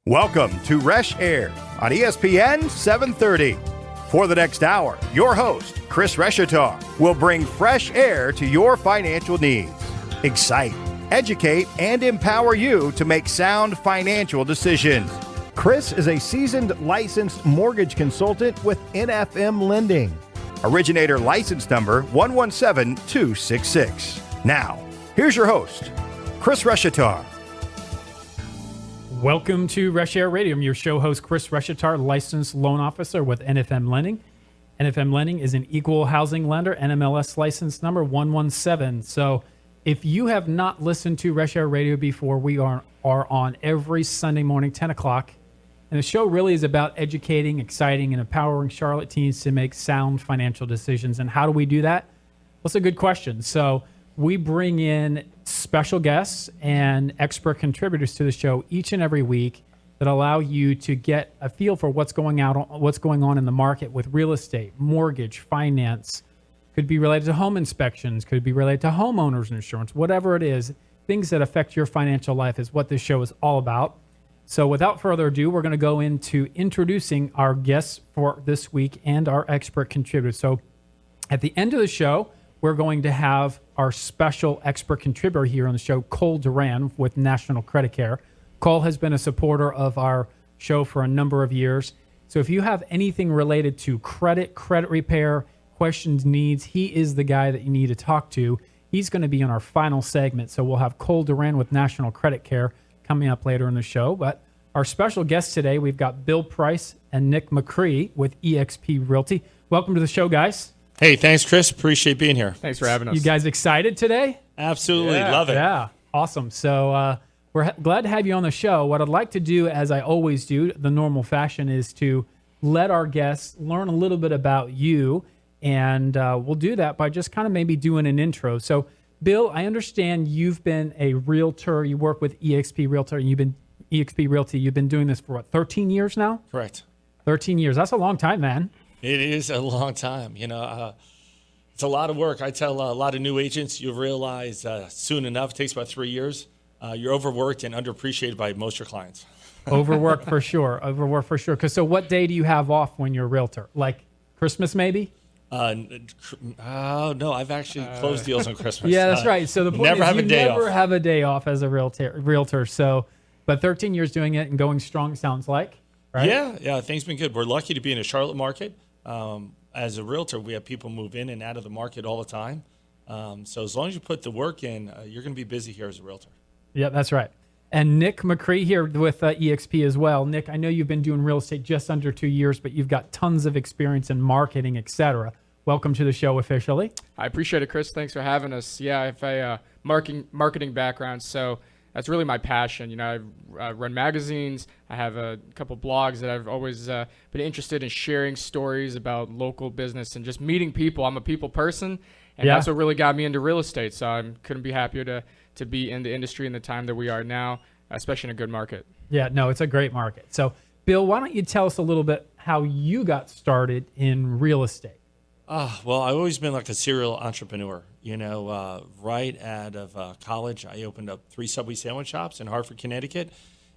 Welcome to Reshair on ESPN 730. For the next hour, your host, Chris Reshaar, will bring fresh air to your financial needs. Excite, educate, and empower you to make sound financial decisions. Chris is a seasoned licensed mortgage consultant with NFM Lending. Originator license number 117266. Now, here's your host, Chris Reshaar. Welcome to Reshair Radio. I'm your show host, Chris Reshaar, licensed loan officer with NFM Lending. NFM Lending is an equal housing lender, NMLS license number 117. So if you have not listened to Reshair Radio before, we are on every Sunday morning, 10 o'clock. And the show really is about educating, exciting, and empowering Charlotte teens to make sound financial decisions. And how do we do that? Well, it's a good question. So we bring in special guests and expert contributors to the show each and every week that allow you to get a feel for what's going on in the market with real estate, mortgage, finance. Could be related to home inspections, could be related to homeowners insurance, whatever it is. Things that affect your financial life is what this show is all about. So without further ado, we're going to go into introducing our guests for this week and our expert contributors. So at the end of the show, we're going to have our special expert contributor here on the show, Cole Duran with National Credit Care. Cole has been a supporter of our show for a number of years. So if you have anything related to credit repair, questions, needs, he is the guy that you need to talk to. He's going to be in our final segment. So we'll have Cole Duran with National Credit Care coming up later in the show. But our special guests today, we've got Bill Price and Nick Macri with eXp Realty. Welcome to the show, guys. Hey, thanks, Chris. Appreciate being here. Thanks for having us. You guys excited today? Absolutely. Love it. Yeah, awesome. So we're glad to have you on the show. What I'd like to do, as I always do, the normal fashion, is to let our guests learn a little bit about you. And we'll do that by just kind of maybe doing an intro. So, Bill, I understand you've been a realtor. You work with eXp Realtor, and you've been doing this for, 13 years now? Correct. 13 years. That's a long time, man. It is a long time. It's a lot of work. I tell a lot of new agents, you'll realize soon enough, it takes about 3 years, you're overworked and underappreciated by most of your clients. Overworked for sure. So what day do you have off when you're a realtor? Like Christmas maybe? No, I've actually closed deals on Christmas. Yeah, that's right. So the point is you never off. have a day off as a realtor. So, but 13 years doing it and going strong sounds like, right? Yeah, things been good. We're lucky to be in the Charlotte market. As a realtor, we have people move in and out of the market all the time. So as long as you put the work in, you're going to be busy here as a realtor. Yeah, that's right. And Nick Macri here with eXp as well. Nick, I know you've been doing real estate just under 2 years, but you've got tons of experience in marketing, et cetera. Welcome to the show officially. I appreciate it, Chris. Thanks for having us. Yeah, I have a marketing background, so that's really my passion. I run magazines. I have a couple blogs that I've always been interested in sharing stories about local business and just meeting people. I'm a people person, and that's what really got me into real estate. So I couldn't be happier to be in the industry in the time that we are now, especially in a good market. Yeah, no, it's a great market. So, Bill, why don't you tell us a little bit how you got started in real estate? Well, I've always been like a serial entrepreneur. Right out of college, I opened up 3 Subway sandwich shops in Hartford, Connecticut.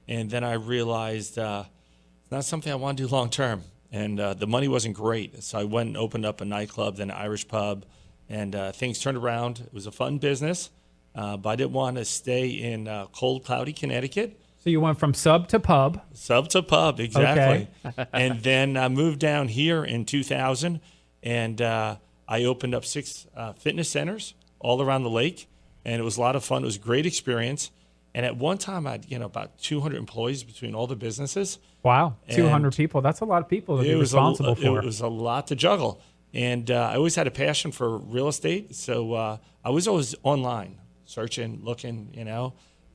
And then I realized it's not something I want to do long term. And the money wasn't great. So I went and opened up a nightclub, then an Irish pub. And things turned around. It was a fun business. But I didn't want to stay in cold, cloudy Connecticut. So you went from sub to pub. Sub to pub, exactly. Okay. And then I moved down here in 2000. And I opened up 6 fitness centers all around the lake, and it was a lot of fun. It was a great experience. And at one time, I had about 200 employees between all the businesses. Wow, 200 people. That's a lot of people to be responsible for. It was a lot to juggle. And I always had a passion for real estate, so I was always online, searching, looking,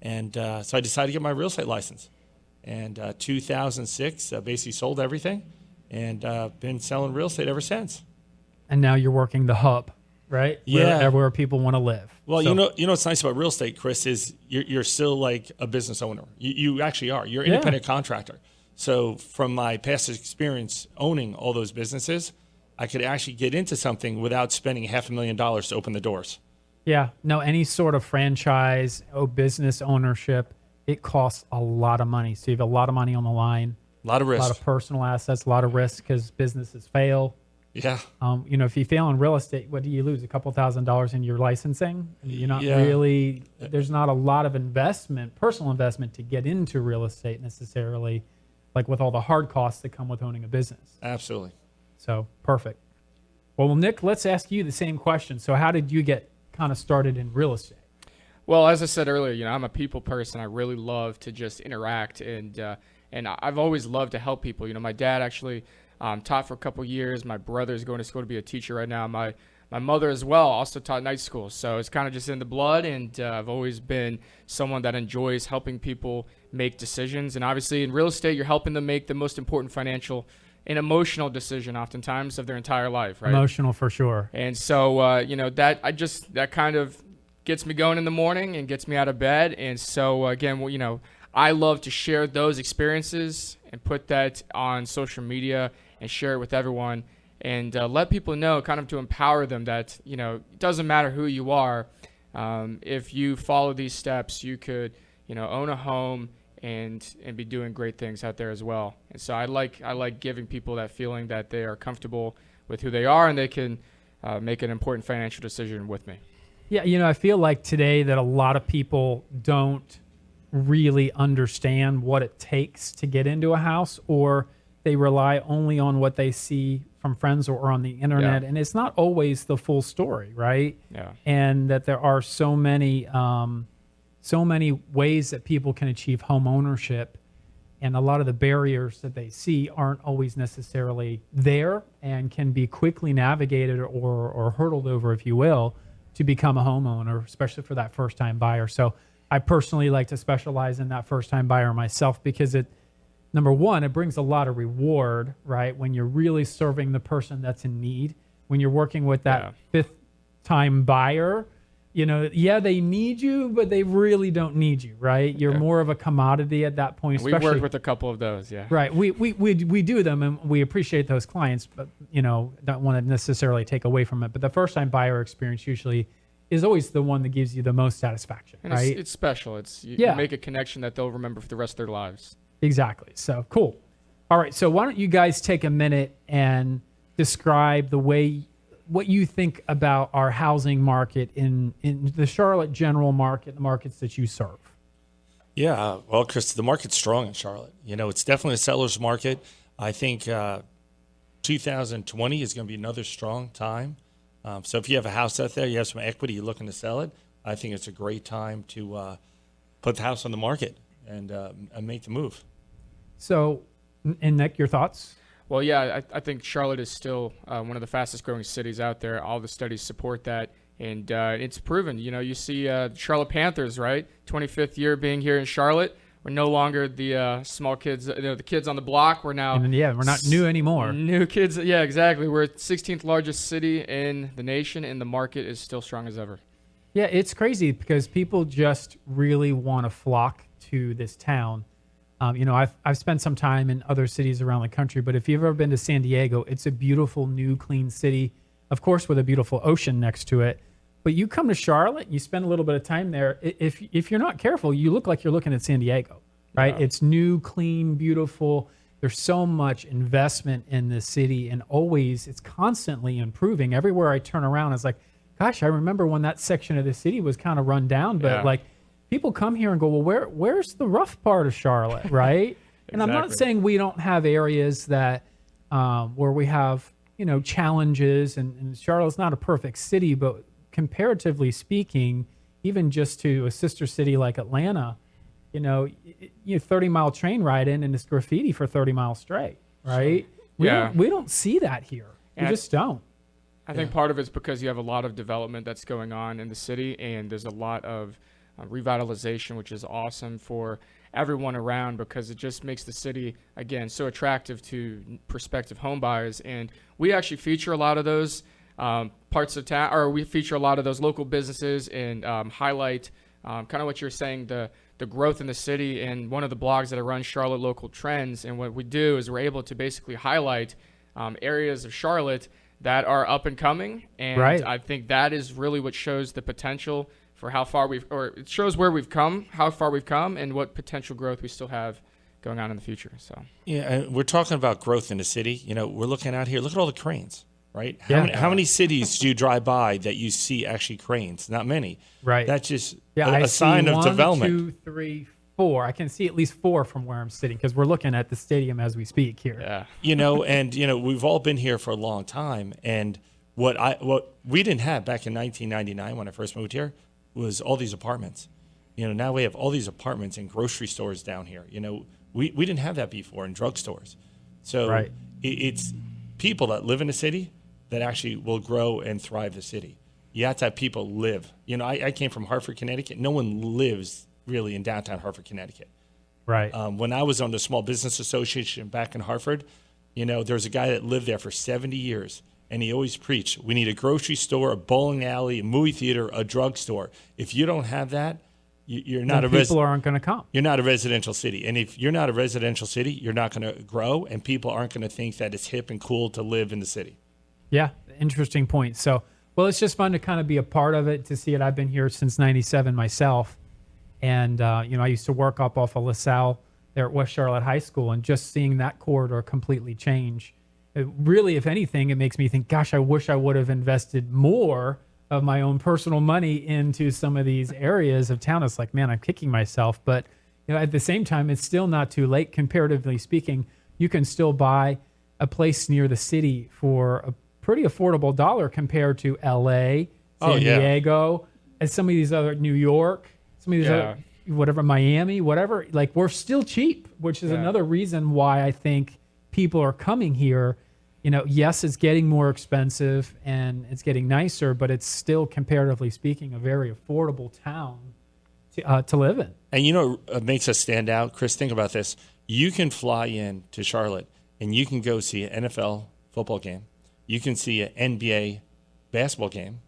And so I decided to get my real estate license. And 2006, basically sold everything, and been selling real estate ever since. And now you're working the hub, right? Yeah. Where people want to live. Well, what's nice about real estate, Chris, is you're still like a business owner. You actually are. You're an independent contractor. So from my past experience owning all those businesses, I could actually get into something without spending $500,000 to open the doors. Yeah. No, any sort of franchise, business ownership, it costs a lot of money. So you have a lot of money on the line, A lot of a risk. lot of personal assets, a lot of risk because businesses fail. Yeah. If you fail in real estate, what do you lose? A couple $1,000s in your licensing? You're not Yeah. really, there's not a lot of investment, personal investment to get into real estate necessarily, like with all the hard costs that come with owning a business. Absolutely. So perfect. Well, Nick, let's ask you the same question. So how did you get kind of started in real estate? Well, as I said earlier, I'm a people person. I really love to just interact, and I've always loved to help people. My dad actually taught for a couple years. My brother's going to school to be a teacher right now. My mother as well also taught night school. So it's kind of just in the blood, and I've always been someone that enjoys helping people make decisions. And obviously in real estate, you're helping them make the most important financial and emotional decision oftentimes of their entire life, right? Emotional for sure. And so, that kind of gets me going in the morning and gets me out of bed. And so, again, I love to share those experiences and put that on social media and share it with everyone and let people know, kind of to empower them that, it doesn't matter who you are. If you follow these steps, you could, own a home and be doing great things out there as well. And so I like giving people that feeling that they are comfortable with who they are and they can make an important financial decision with me. Yeah, I feel like today that a lot of people don't really understand what it takes to get into a house, or they rely only on what they see from friends or on the internet, and it's not always the full story, right? Yeah. And that there are so many ways that people can achieve home ownership, and a lot of the barriers that they see aren't always necessarily there and can be quickly navigated or hurdled over, if you will, to become a homeowner, especially for that first-time buyer. So I personally like to specialize in that first-time buyer myself because number one, it brings a lot of reward, right? When you're really serving the person that's in need, when you're working with that fifth-time buyer, they need you, but they really don't need you, right? You're more of a commodity at that point. We've worked with a couple of those, yeah. Right. We do them, and we appreciate those clients, but, don't want to necessarily take away from it. But the first-time buyer experience usually is always the one that gives you the most satisfaction, and right? It's special. You make a connection that they'll remember for the rest of their lives. Exactly. So, cool. All right. So why don't you guys take a minute and describe what you think about our housing market in the Charlotte general market, the markets that you serve. Yeah, well, Chris, the market's strong in Charlotte. It's definitely a seller's market. I think 2020 is going to be another strong time. So if you have a house out there, you have some equity, you're looking to sell it, I think it's a great time to put the house on the market and make the move. So, and Nick, your thoughts? Well, yeah, I think Charlotte is still one of the fastest growing cities out there. All the studies support that, and it's proven. You see Charlotte Panthers, right? 25th year being here in Charlotte. We're no longer the small kids, the kids on the block. We're now we're not new anymore. New kids, yeah, exactly. We're 16th largest city in the nation, and the market is still strong as ever. Yeah, it's crazy because people just really want to flock to this town. I've spent some time in other cities around the country, but if you've ever been to San Diego, it's a beautiful, new, clean city, of course, with a beautiful ocean next to it. But you come to Charlotte, you spend a little bit of time there. If you're not careful, you look like you're looking at San Diego, right? Yeah. It's new, clean, beautiful. There's so much investment in this city, and it's constantly improving. Everywhere I turn around, it's like, gosh, I remember when that section of the city was kind of run down, but people come here and go, well, where's the rough part of Charlotte, right? And I'm not saying we don't have areas that where we have, challenges, and Charlotte's not a perfect city, but comparatively speaking, even just to a sister city like Atlanta, 30-mile train ride in and it's graffiti for 30 miles straight, right? We don't see that here. We just don't. I think part of it's because you have a lot of development that's going on in the city, and there's a lot of revitalization, which is awesome for everyone around because it just makes the city, again, so attractive to prospective home buyers. And we actually feature a lot of those parts of town, or we feature a lot of those local businesses and highlight kind of what you're saying, the growth in the city. And one of the blogs that I run, Charlotte Local Trends, and what we do is we're able to basically highlight areas of Charlotte that are up and coming. And I think that is really what shows the potential for how far it shows where we've come, how far we've come, and what potential growth we still have going on in the future. So yeah, and we're talking about growth in the city. We're looking out here. Look at all the cranes, right? Yeah. How many cities do you drive by that you see actually cranes? Not many. Right. That's just I a sign see of development. 1, 2, 3, 4. I can see at least 4 from where I'm sitting because we're looking at the stadium as we speak here. Yeah. And we've all been here for a long time. And what we didn't have back in 1999 when I first moved here was all these apartments. Now we have all these apartments and grocery stores down here. We didn't have that before in drugstores. So Right. It's people that live in the city that actually will grow and thrive the city. You have to have people live. I came from Hartford, Connecticut. No one lives really in downtown Hartford, Connecticut. Right. When I was on the Small Business Association back in Hartford, there was a guy that lived there for 70 years, and he always preached, we need a grocery store, a bowling alley, a movie theater, a drugstore. If you don't have that, you're not a people aren't going to come. You're not a residential city. And if you're not a residential city, you're not going to grow, and people aren't going to think that it's hip and cool to live in the city. Yeah, interesting point. So, well, it's just fun to kind of be a part of it, to see it. I've been here since 97 myself. And, I used to work up off of LaSalle there at West Charlotte High School, and just seeing that corridor completely change. It really, if anything, it makes me think, gosh, I wish I would have invested more of my own personal money into some of these areas of town. It's like, man, I'm kicking myself. But, at the same time, it's still not too late. Comparatively speaking, you can still buy a place near the city for a pretty affordable dollar compared to LA, San Diego, and some of these other, New York, some of these other, whatever, Miami, whatever. Like, we're still cheap, which is another reason why I think people are coming here. Yes, it's getting more expensive and it's getting nicer, but it's still, comparatively speaking, a very affordable town to live in. And what makes us stand out, Chris, think about this. You can fly in to Charlotte and you can go see an NFL football game. You can see an NBA basketball game,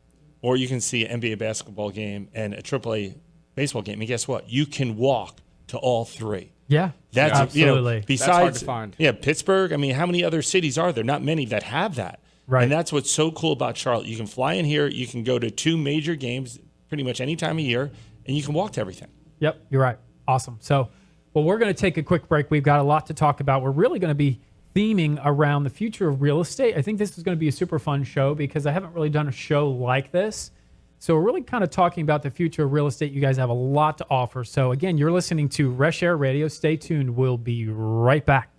or you can see an NBA basketball game and a AAA baseball game. And guess what? You can walk to all three. Yeah, that's absolutely. Besides, that's hard to find. Yeah, Pittsburgh. I mean, how many other cities are there? Not many that have that. Right. And that's what's so cool about Charlotte. You can fly in here. You can go to 2 major games pretty much any time of year, and you can walk to everything. Yep, you're right. Awesome. So, well, we're going to take a quick break. We've got a lot to talk about. We're really going to be theming around the future of real estate. I think this is going to be a super fun show because I haven't really done a show like this. So we're really kind of talking about the future of real estate. You guys have a lot to offer. So again, you're listening to Reshair Radio. Stay tuned. We'll be right back.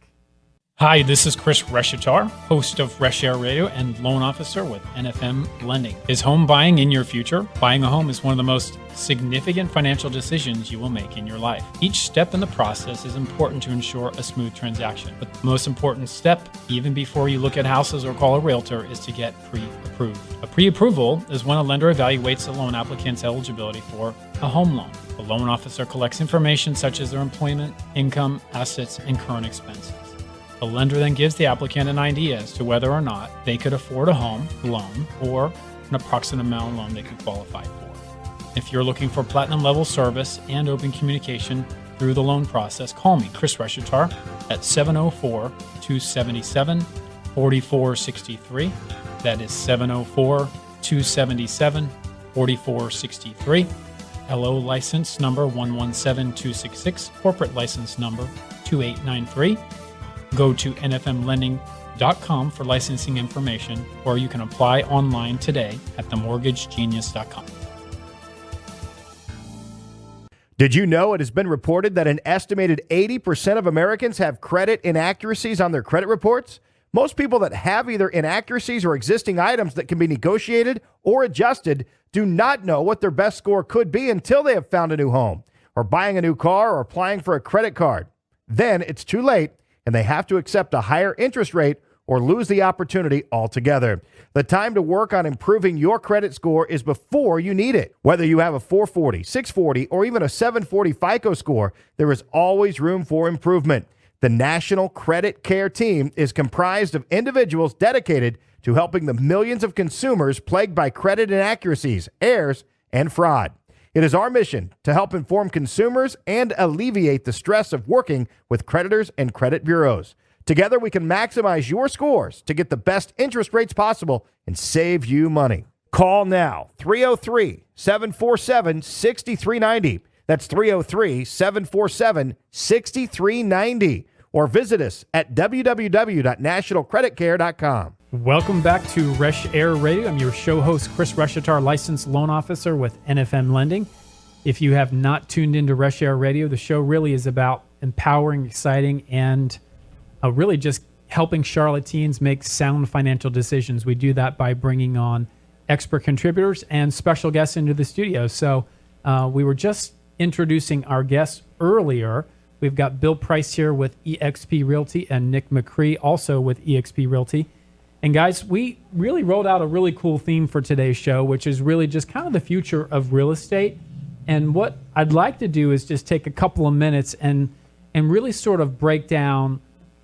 Hi, this is Chris Reshatar, host of Reshair Radio and loan officer with NFM Lending. Is home buying in your future? Buying a home is one of the most significant financial decisions you will make in your life. Each step in the process is important to ensure a smooth transaction. But the most important step, even before you look at houses or call a realtor, is to get pre-approved. A pre-approval is when a lender evaluates a loan applicant's eligibility for a home loan. The loan officer collects information such as their employment, income, assets, and current expenses. The lender then gives the applicant an idea as to whether or not they could afford a home loan or an approximate amount of loan they could qualify for. If you're looking for platinum level service and open communication through the loan process, call me, Chris Reshatar, at 704-277-4463. That is 704-277-4463. LO license number 117266, corporate license number 2893. Go to nfmlending.com for licensing information, or you can apply online today at themortgagegenius.com. Did you know it has been reported that an estimated 80% of Americans have credit inaccuracies on their credit reports? Most people that have either inaccuracies or existing items that can be negotiated or adjusted do not know what their best score could be until they have found a new home, or buying a new car, or applying for a credit card. Then it's too late, and they have to accept a higher interest rate or lose the opportunity altogether. The time to work on improving your credit score is before you need it. Whether you have a 440, 640, or even a 740 FICO score, there is always room for improvement. The National Credit Care Team is comprised of individuals dedicated to helping the millions of consumers plagued by credit inaccuracies, errors, and fraud. It is our mission to help inform consumers and alleviate the stress of working with creditors and credit bureaus. Together, we can maximize your scores to get the best interest rates possible and save you money. Call now, 303-747-6390. That's 303-747-6390. Or visit us at www.nationalcreditcare.com. Welcome back to Reshair Radio. I'm your show host, Chris Reshatar, licensed loan officer with NFM Lending. If you have not tuned into Reshair Radio, the show really is about empowering, exciting, and really just helping Charlotte teens make sound financial decisions. We do that by bringing on expert contributors and special guests into the studio. So we were just introducing our guests earlier. We've got Bill Price here with eXp Realty and Nick Macri also with eXp Realty. And guys, we really rolled out a really cool theme for today's show, which is really just kind of the future of real estate. And what I'd like to do is just take a couple of minutes and really sort of break down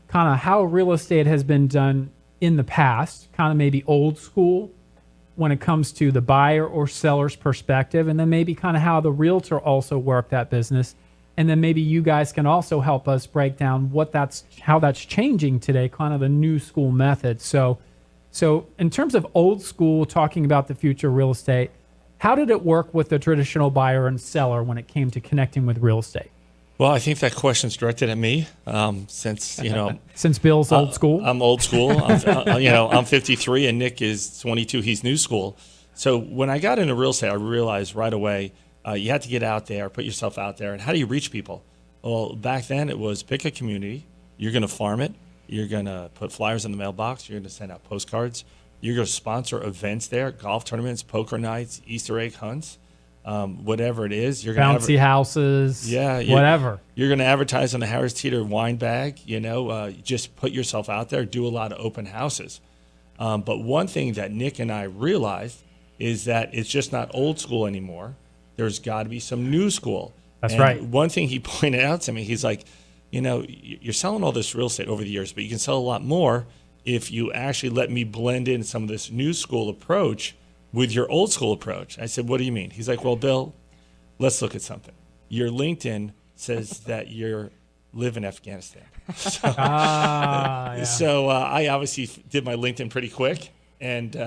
kind of how real estate has been done in the past, kind of maybe old school when it comes to the buyer or seller's perspective, and then maybe kind of how the realtor also worked that business. And then maybe you guys can also help us break down how that's changing today, kind of the new school method. So in terms of old school, talking about the future of real estate, how did it work with the traditional buyer and seller when it came to connecting with real estate? Well, I think that question's directed at me, since Bill's old school. I'm old school. I'm 53 and Nick is 22. He's new school. So when I got into real estate, I realized right away you had to get out there, put yourself out there, and how do you reach people? Well, back then it was pick a community. You're going to farm it. You're going to put flyers in the mailbox. You're going to send out postcards. You're going to sponsor events there, golf tournaments, poker nights, Easter egg hunts. Whatever it is, you're going bouncy houses, whatever. You're going to advertise on the Harris Teeter wine bag. Just put yourself out there. Do a lot of open houses. But one thing that Nick and I realized is that it's just not old school anymore. There's got to be some new school. That's right. One thing he pointed out to me, he's like, you're selling all this real estate over the years, but you can sell a lot more if you actually let me blend in some of this new school approach with your old school approach. I said, what do you mean? He's like, well, Bill, let's look at something. Your LinkedIn says that you live in Afghanistan. So I obviously did my LinkedIn pretty quick. And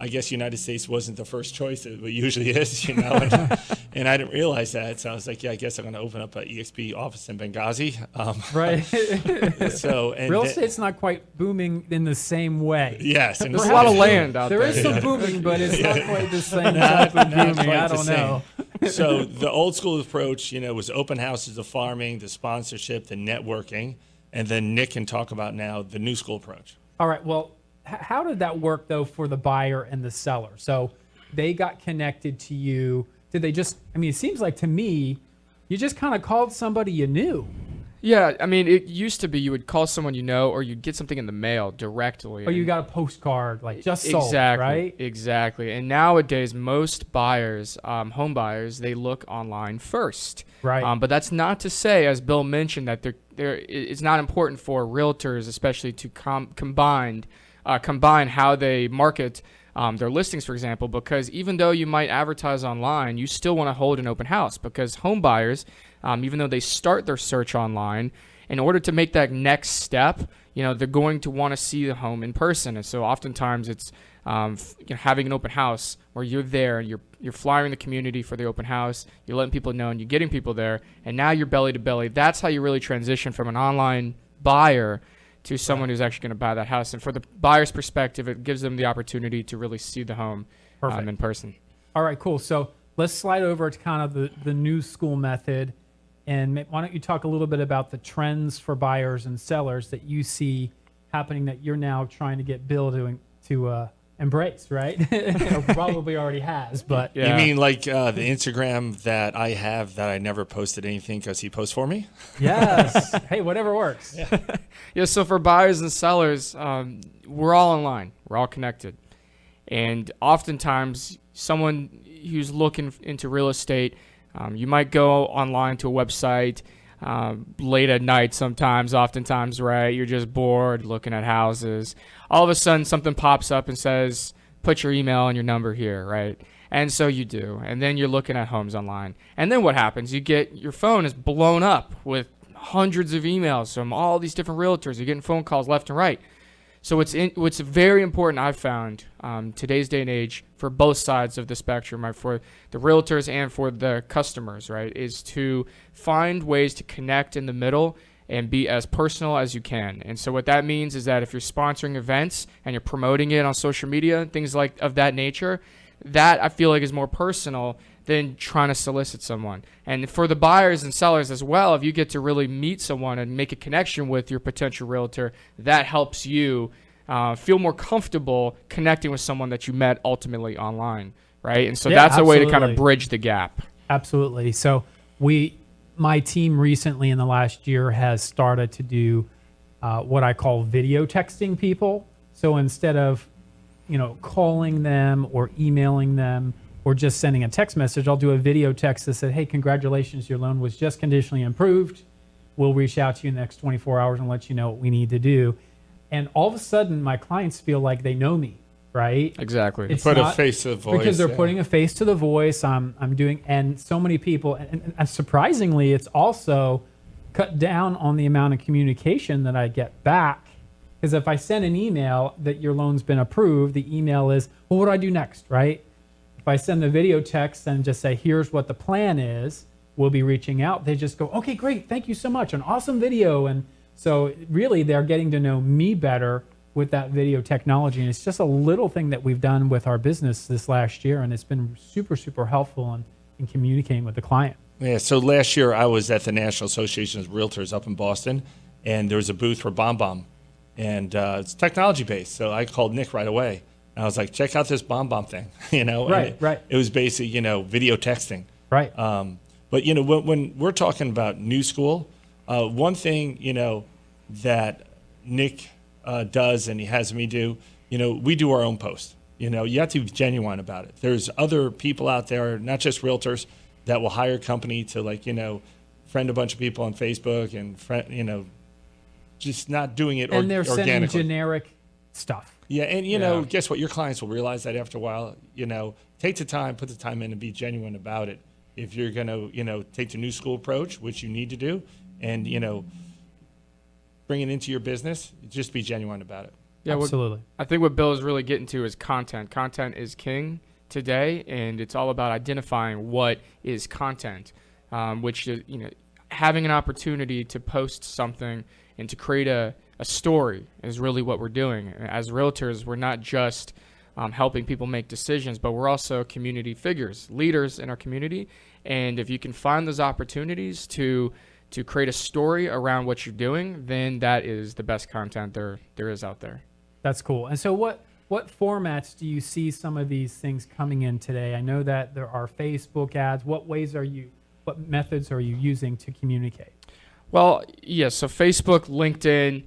I guess United States wasn't the first choice, it usually is, and I didn't realize that. So I was like, I guess I'm going to open up an EXP office in Benghazi. Right. Real Real estate's not quite booming in the same way. Yes. And There's a lot of land out there. There is some booming, but it's not quite the same exactly booming. I don't know. So the old school approach, was open houses, the farming, the sponsorship, the networking, and then Nick can talk about now the new school approach. All right. Well, how did that work, though, for the buyer and the seller? So they got connected to you. Did they just, it seems like to me, you just kind of called somebody you knew. Yeah, it used to be you would call someone you know, or you'd get something in the mail directly. Or you got a postcard, like just sold, exactly, right? Exactly. And nowadays, most buyers, home buyers, they look online first. Right. But that's not to say, as Bill mentioned, that it's not important for realtors, especially to combine how they market their listings, for example, because even though you might advertise online, you still want to hold an open house, because home buyers, even though they start their search online, in order to make that next step, they're going to want to see the home in person. And so oftentimes it's having an open house where you're there and you're flyering the community for the open house, you're letting people know and you're getting people there, and now you're belly to belly. That's how you really transition from an online buyer to someone who's actually going to buy that house. And for the buyer's perspective, it gives them the opportunity to really see the home in person. All right, cool. So let's slide over to kind of the new school method. And why don't you talk a little bit about the trends for buyers and sellers that you see happening that you're now trying to get Bill to embrace, right? Probably already has, but You mean like the Instagram that I have that I never posted anything because he posts for me? Yes. Hey, whatever works. Yeah. So for buyers and sellers, we're all online. We're all connected, and oftentimes someone who's looking into real estate, you might go online to a website late at night oftentimes, right? You're just bored looking at houses. All of a sudden, something pops up and says, put your email and your number here, right? And so you do. And then you're looking at homes online. And then what happens? Your phone is blown up with hundreds of emails from all these different realtors. You're getting phone calls left and right. So what's very important, I've found, today's day and age, for both sides of the spectrum, right, for the realtors and for the customers, right, is to find ways to connect in the middle and be as personal as you can. And so what that means is that if you're sponsoring events and you're promoting it on social media, things like of that nature, that I feel like is more personal than trying to solicit someone. And for the buyers and sellers as well, if you get to really meet someone and make a connection with your potential realtor, that helps you feel more comfortable connecting with someone that you met ultimately online, right? And so that's a way to kind of bridge the gap. Absolutely. So my team recently in the last year has started to do what I call video texting people. So instead of calling them or emailing them or just sending a text message, I'll do a video text that said, hey, congratulations, your loan was just conditionally improved. We'll reach out to you in the next 24 hours and let you know what we need to do. And all of a sudden, my clients feel like they know me, right? Exactly. Put a face to the voice. Because they're putting a face to the voice. I'm doing, and so many people, and surprisingly, it's also cut down on the amount of communication that I get back. Because if I send an email that your loan's been approved, the email is, well, what do I do next, right? If I send a video text and just say, here's what the plan is, we'll be reaching out, they just go, okay, great, thank you so much, an awesome video. And so really they're getting to know me better with that video technology. And it's just a little thing that we've done with our business this last year, and it's been super, super helpful in communicating with the client. Yeah, so last year I was at the National Association of Realtors up in Boston, and there was a booth for BombBomb. And it's technology based, so I called Nick right away. And I was like, "Check out this BombBomb thing," Right. It was basically, video texting. Right. But when we're talking about new school, one thing that Nick does and he has me do, we do our own post. You have to be genuine about it. There's other people out there, not just realtors, that will hire a company to friend a bunch of people on Facebook and just not doing it and they're organically. sending generic stuff. Yeah, and guess what? Your clients will realize that after a while. Take the time, put the time in, and be genuine about it. If you're gonna, take the new school approach, which you need to do, and bring it into your business, just be genuine about it. Yeah, absolutely. I think what Bill is really getting to is content. Content is king today, and it's all about identifying what is content, which is, having an opportunity to post something and to create a story is really what we're doing. As realtors, we're not just helping people make decisions, but we're also community figures, leaders in our community. And if you can find those opportunities to create a story around what you're doing, then that is the best content there is out there. That's cool. And so what formats do you see some of these things coming in today? I know that there are Facebook ads. What methods are you using to communicate? Well, yes. So Facebook, LinkedIn,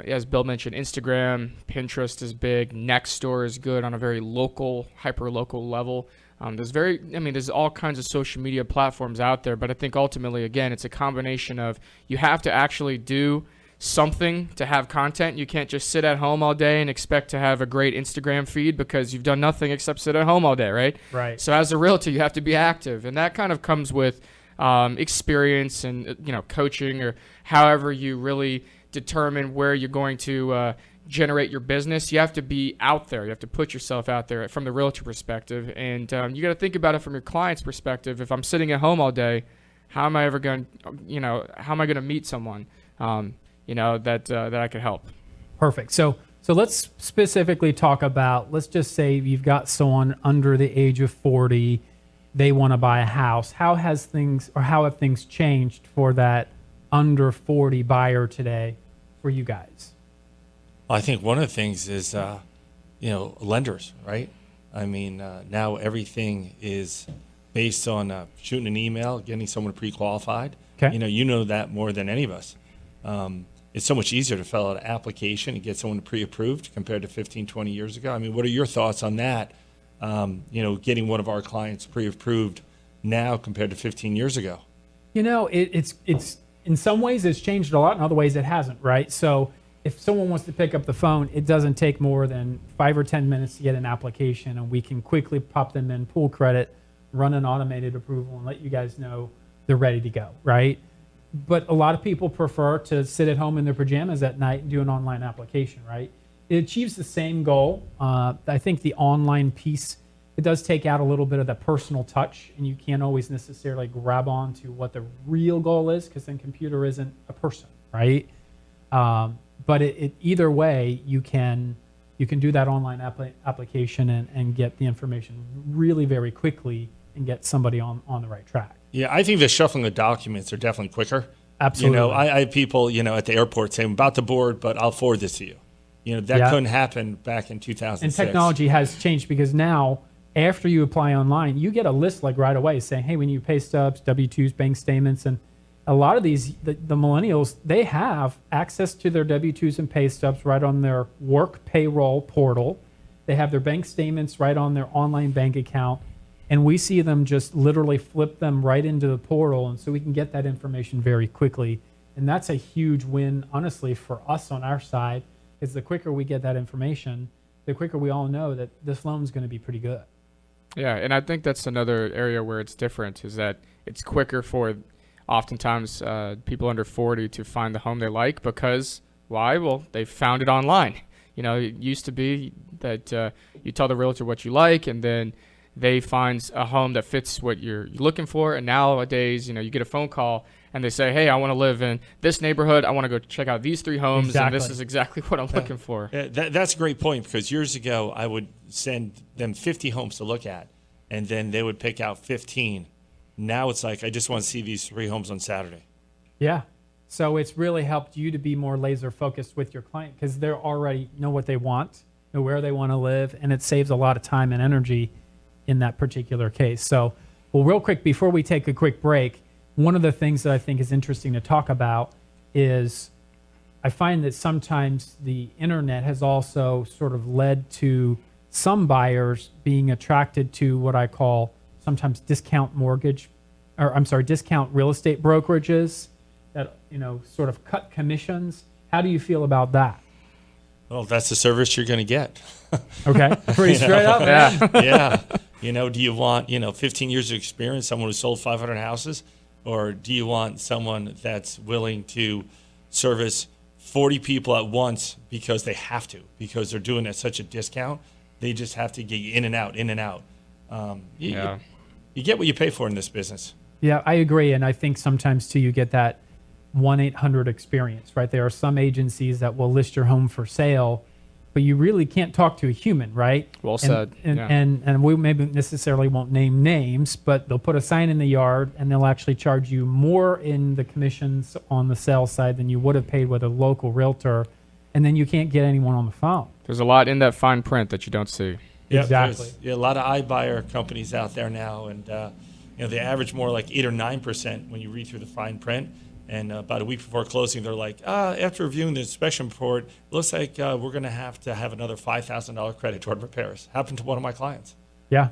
as Bill mentioned, Instagram, Pinterest is big. Nextdoor is good on a very local, hyper-local level. There's all kinds of social media platforms out there, but I think ultimately, again, it's a combination of you have to actually do something to have content. You can't just sit at home all day and expect to have a great Instagram feed because you've done nothing except sit at home all day, right? Right. So as a realtor, you have to be active, and that kind of comes with experience and coaching, or however you really determine where you're going to generate your business. You have to be out there. You have to put yourself out there from the realtor perspective, and you got to think about it from your client's perspective. If I'm sitting at home all day, how am I ever going? How am I going to meet someone? That I could help. Perfect. So let's specifically talk about. Let's just say you've got someone under the age of 40. They want to buy a house. How have things changed for that under 40 buyer today for you guys? Well, I think one of the things is, lenders, right? I mean, now everything is based on shooting an email, getting someone pre-qualified. Okay. You know that more than any of us. It's so much easier to fill out an application and get someone pre-approved compared to 15, 20 years ago. I mean, what are your thoughts on that? Getting one of our clients pre-approved now compared to 15 years ago. It's in some ways it's changed a lot. In other ways it hasn't, right? So if someone wants to pick up the phone, it doesn't take more than 5 or 10 minutes to get an application, and we can quickly pop them in, pull credit, run an automated approval, and let you guys know they're ready to go, right? but a lot of people prefer to sit at home in their pajamas at night and do an online application, right? It achieves the same goal. I think the online piece, it does take out a little bit of the personal touch, and you can't always necessarily grab on to what the real goal is, because then computer isn't a person, right? But either way, you can do that online application and get the information really very quickly and get somebody on the right track. Yeah, I think the shuffling of documents are definitely quicker. Absolutely. You know, I have people, you know, at the airport saying, I'm about to board, but I'll forward this to you. You know, that couldn't happen back in 2006. And technology has changed, because now, after you apply online, you get a list like right away saying, hey, we need pay stubs, W-2s, bank statements. And a lot of these, the millennials, they have access to their W-2s and pay stubs right on their work payroll portal. They have their bank statements right on their online bank account. And we see them just literally flip them right into the portal. And so we can get that information very quickly. And that's a huge win, honestly, for us on our side, is the quicker we get that information, the quicker we all know that this loan's going to be pretty good. Yeah, and I think that's another area where it's different, is that it's quicker for oftentimes people under 40 to find the home they like, because why? Well, they found it online. You know, it used to be that you tell the realtor what you like, and then they find a home that fits what you're looking for. And nowadays, you know, you get a phone call and they say, hey, I want to live in this neighborhood. I want to go check out these 3 homes. Exactly. And this is exactly what I'm looking for. That's a great point, because years ago I would send them 50 homes to look at, and then they would pick out 15. Now it's like, I just want to see these 3 homes on Saturday. Yeah. So it's really helped you to be more laser focused with your client, because they already know what they want, know where they want to live, and it saves a lot of time and energy in that particular case. So, well, real quick, before we take a quick break, one of the things that I think is interesting to talk about is I find that sometimes the internet has also sort of led to some buyers being attracted to what I call sometimes discount real estate brokerages that, you know, sort of cut commissions. How do you feel about that? Well, that's the service you're going to get. Okay. Pretty straight up, man. Yeah. You know, do you want, 15 years of experience, someone who sold 500 houses? Or do you want someone that's willing to service 40 people at once because they have to, because they're doing it at such a discount? They just have to get you in and out, in and out. You get what you pay for in this business. Yeah, I agree. And I think sometimes, too, you get that 1-800 experience, right? There are some agencies that will list your home for sale, but you really can't talk to a human, right? Well said. And we maybe necessarily won't name names, but they'll put a sign in the yard and they'll actually charge you more in the commissions on the sales side than you would have paid with a local realtor, and then you can't get anyone on the phone. There's a lot in that fine print that you don't see. Yeah, exactly. A lot of iBuyer companies out there now, and they average more like 8 or 9% when you read through the fine print. And about a week before closing, they're like, after reviewing the inspection report, it looks like we're going to have another $5,000 credit toward repairs. Happened to one of my clients. Yeah,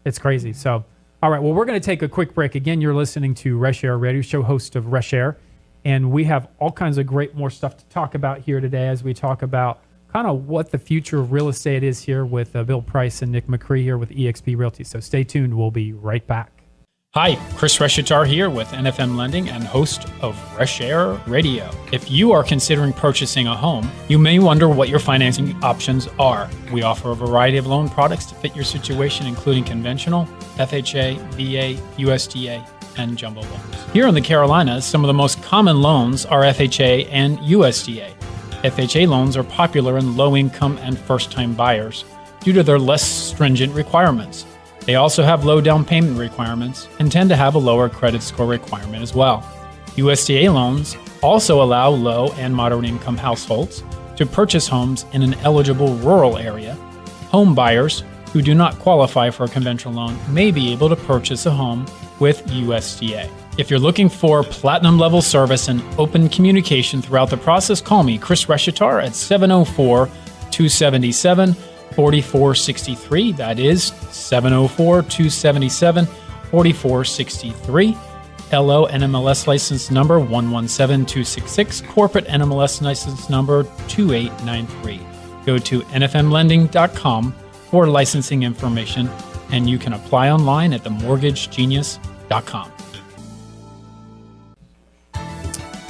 it's crazy. So, all right, well, we're going to take a quick break. Again, you're listening to Reshair Radio Show, host of Reshair. And we have all kinds of more stuff to talk about here today as we talk about kind of what the future of real estate is here with Bill Price and Nick Macri here with eXp Realty. So stay tuned. We'll be right back. Hi, Chris Reshatar here with NFM Lending and host of Reshair Radio. If you are considering purchasing a home, you may wonder what your financing options are. We offer a variety of loan products to fit your situation, including conventional, FHA, VA, USDA, and jumbo loans. Here in the Carolinas, some of the most common loans are FHA and USDA. FHA loans are popular in low-income and first-time buyers due to their less stringent requirements. They also have low down payment requirements and tend to have a lower credit score requirement as well. USDA loans also allow low and moderate income households to purchase homes in an eligible rural area. Home buyers who do not qualify for a conventional loan may be able to purchase a home with USDA. If you're looking for platinum level service and open communication throughout the process, call me, Chris Reshatar, at 704-277-4463. That is 704-277-4463. LO NMLS license number 117266. Corporate NMLS license number 2893. Go to nfmlending.com for licensing information, and you can apply online at themortgagegenius.com.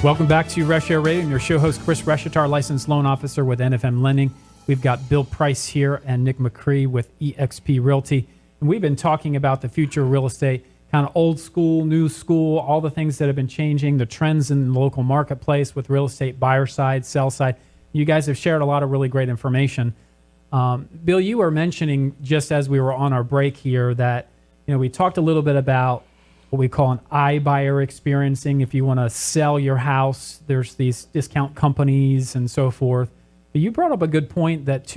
Welcome back to Reshair Radio. I'm your show host, Chris Reshatar, licensed loan officer with NFM Lending. We've got Bill Price here and Nick Macri with eXp Realty. And we've been talking about the future of real estate, kind of old school, new school, all the things that have been changing, the trends in the local marketplace with real estate, buyer side, sell side. You guys have shared a lot of really great information. Bill, you were mentioning just as we were on our break here that, we talked a little bit about what we call an iBuyer experiencing. If you want to sell your house, there's these discount companies and so forth. But you brought up a good point that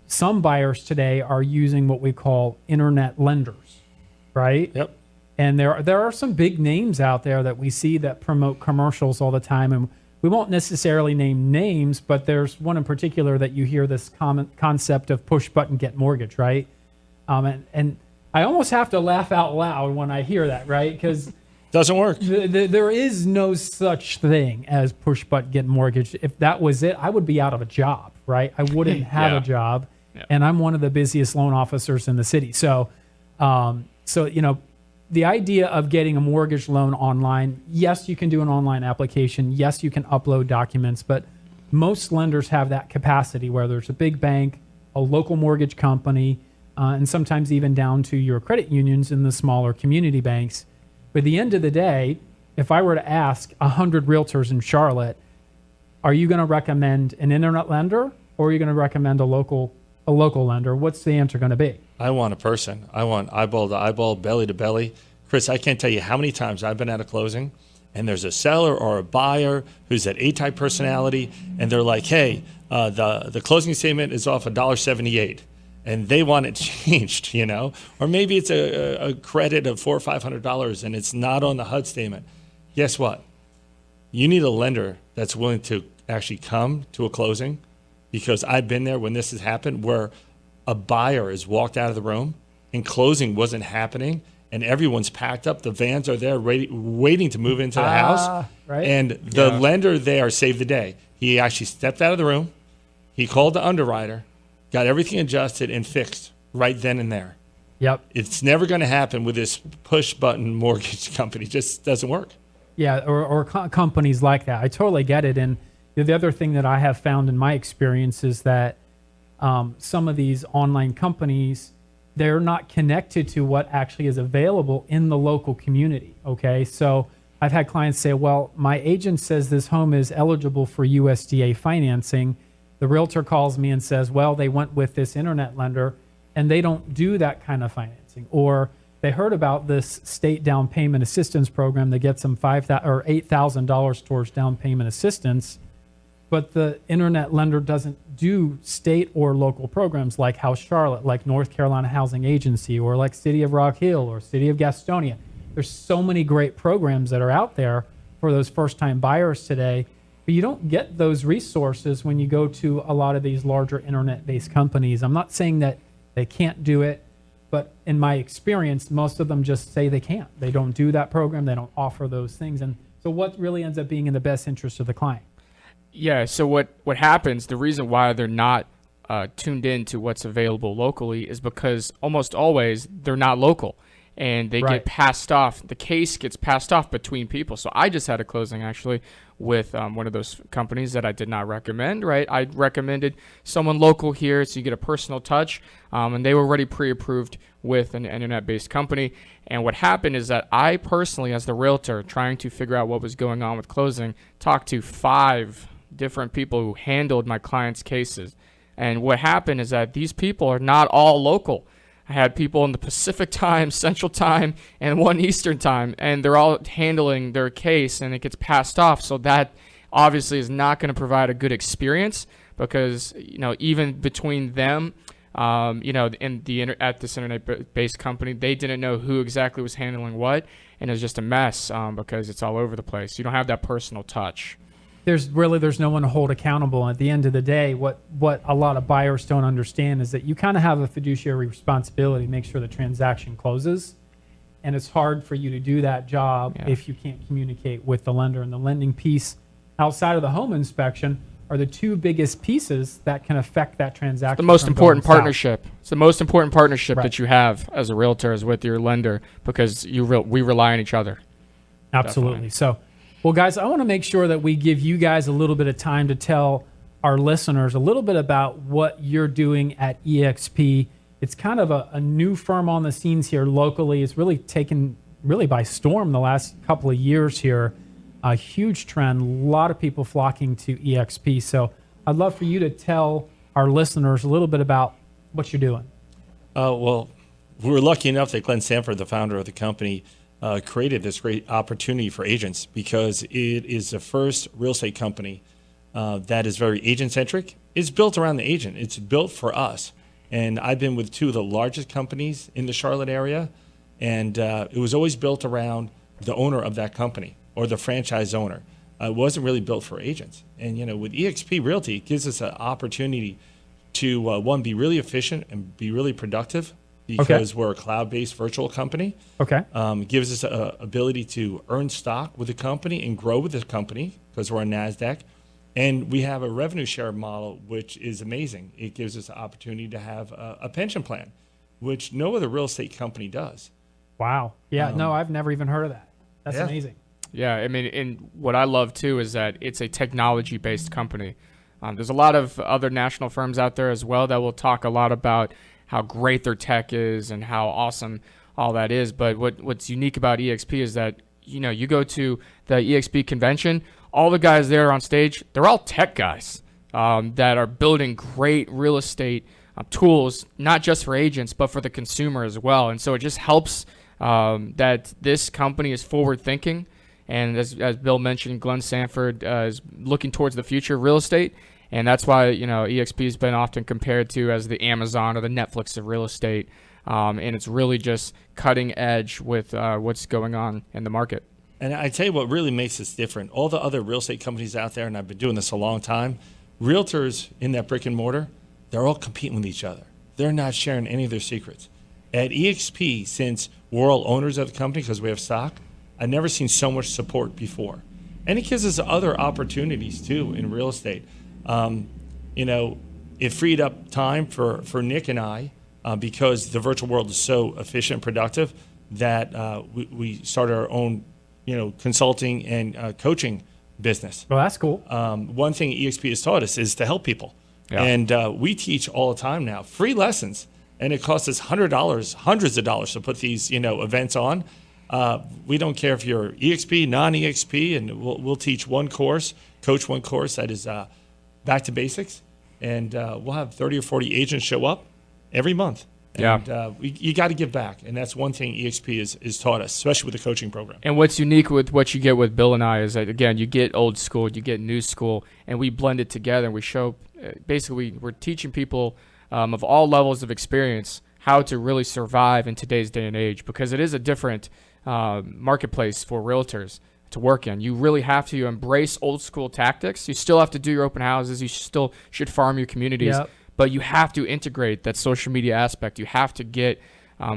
some buyers today are using what we call internet lenders, right? Yep. And there are some big names out there that we see that promote commercials all the time. And we won't necessarily name names, but there's one in particular that you hear this common concept of push button get mortgage, right? And I almost have to laugh out loud when I hear that, right? Because doesn't work. There is no such thing as push button get mortgage. If that was it, I would be out of a job, right? I wouldn't have a job, and I'm one of the busiest loan officers in the city. So, the idea of getting a mortgage loan online, yes, you can do an online application. Yes, you can upload documents, but most lenders have that capacity where there's a big bank, a local mortgage company, and sometimes even down to your credit unions and the smaller community banks. But at the end of the day, if I were to ask 100 realtors in Charlotte, are you going to recommend an internet lender or are you going to recommend a local lender? What's the answer going to be? I want a person. I want eyeball to eyeball, belly to belly. Chris, I can't tell you how many times I've been at a closing and there's a seller or a buyer who's that A-type personality and they're like, hey, the closing statement is off $1.78. And they want it changed, or maybe it's a credit of $400 or $500 and it's not on the HUD statement. Guess what? You need a lender that's willing to actually come to a closing, because I've been there when this has happened where a buyer has walked out of the room and closing wasn't happening and everyone's packed up. The vans are there waiting to move into the house. Right. And the lender there saved the day. He actually stepped out of the room. He called the underwriter, got everything adjusted and fixed right then and there. Yep. It's never going to happen with this push button mortgage company. It just doesn't work. Yeah, or companies like that. I totally get it. And the other thing that I have found in my experience is that some of these online companies, they're not connected to what actually is available in the local community. Okay, so I've had clients say, well, my agent says this home is eligible for USDA financing. The realtor calls me and says, well, they went with this internet lender and they don't do that kind of financing. Or they heard about this state down payment assistance program that gets them $5,000 or $8,000 towards down payment assistance, but the internet lender doesn't do state or local programs like House Charlotte, like North Carolina Housing Agency, or like City of Rock Hill or City of Gastonia. There's so many great programs that are out there for those first-time buyers today. But you don't get those resources when you go to a lot of these larger internet-based companies. I'm not saying that they can't do it, but in my experience, most of them just say they can't. They don't do that program. They don't offer those things. And so what really ends up being in the best interest of the client? Yeah, so what happens, the reason why they're not tuned in to what's available locally is because almost always they're not local. And they get passed off. The case gets passed off between people. So I just had a closing actually with one of those companies that I did not recommend, right? I recommended someone local here so you get a personal touch. And they were already pre-approved with an internet-based company. And what happened is that I personally, as the realtor, trying to figure out what was going on with closing, talked to 5 different people who handled my clients' cases. And what happened is that these people are not all local. I had people in the Pacific time, Central time, and one Eastern time, and they're all handling their case, and it gets passed off. So that obviously is not going to provide a good experience because, even between them, at this internet-based company, they didn't know who exactly was handling what, and it was just a mess because it's all over the place. You don't have that personal touch. There's no one to hold accountable. At the end of the day, what a lot of buyers don't understand is that you kind of have a fiduciary responsibility to make sure the transaction closes. And it's hard for you to do that job if you can't communicate with the lender. And the lending piece outside of the home inspection are the 2 biggest pieces that can affect that transaction. It's the most important partnership. It's the most important partnership that you have as a realtor is with your lender because we rely on each other. Absolutely. Definitely. So, well, guys, I want to make sure that we give you guys a little bit of time to tell our listeners a little bit about what you're doing at EXP. It's kind of a new firm on the scenes here locally. It's really taken by storm the last couple of years here. A huge trend, a lot of people flocking to EXP. So I'd love for you to tell our listeners a little bit about what you're doing. Well, we were lucky enough that Glenn Sanford, the founder of the company, created this great opportunity for agents because it is the first real estate company that is very agent-centric. It's built around the agent. It's built for us. And I've been with two of the largest companies in the Charlotte area, and it was always built around the owner of that company or the franchise owner. It wasn't really built for agents. And, with EXP Realty, it gives us an opportunity to, one, be really efficient and be really productive because we're a cloud-based virtual company. Okay. It gives us an ability to earn stock with the company and grow with the company because we're on NASDAQ. And we have a revenue share model, which is amazing. It gives us the opportunity to have a pension plan, which no other real estate company does. Wow. Yeah, no, I've never even heard of that. That's Yeah. amazing. Yeah, I mean, and what I love too is that it's a technology-based company. There's a lot of other national firms out there as well that will talk a lot about how great their tech is and how awesome all that is. But what's unique about EXP is that, you go to the EXP convention, all the guys there on stage, they're all tech guys that are building great real estate tools, not just for agents, but for the consumer as well. And so it just helps that this company is forward-thinking. And as Bill mentioned, Glenn Sanford is looking towards the future of real estate. And that's why, EXP has been often compared to as the Amazon or the Netflix of real estate. And it's really just cutting edge with what's going on in the market. And I tell you what really makes us different. All the other real estate companies out there, and I've been doing this a long time, realtors in that brick and mortar, they're all competing with each other. They're not sharing any of their secrets. At EXP, since we're all owners of the company because we have stock, I've never seen so much support before. And it gives us other opportunities, too, in real estate. It freed up time for Nick and I because the virtual world is so efficient and productive that we started our own, consulting and coaching business. Well, that's cool. One thing EXP has taught us is to help people. Yeah. And we teach all the time now, free lessons. And it costs us $100, hundreds of dollars to put these, events on. We don't care if you're EXP, non-EXP, and we'll teach one course, coach one course that is back to basics. And we'll have 30 or 40 agents show up every month. And you got to give back. And that's one thing EXP is taught us, especially with the coaching program. And what's unique with what you get with Bill and I is that, again, you get old school, you get new school, and we blend it together. And we show, basically, we're teaching people of all levels of experience how to really survive in today's day and age, because it is a different marketplace for realtors to work in. You really have to embrace old school tactics. You still have to do your open houses. You still should farm your communities. Yep. But you have to integrate that social media aspect. You have to get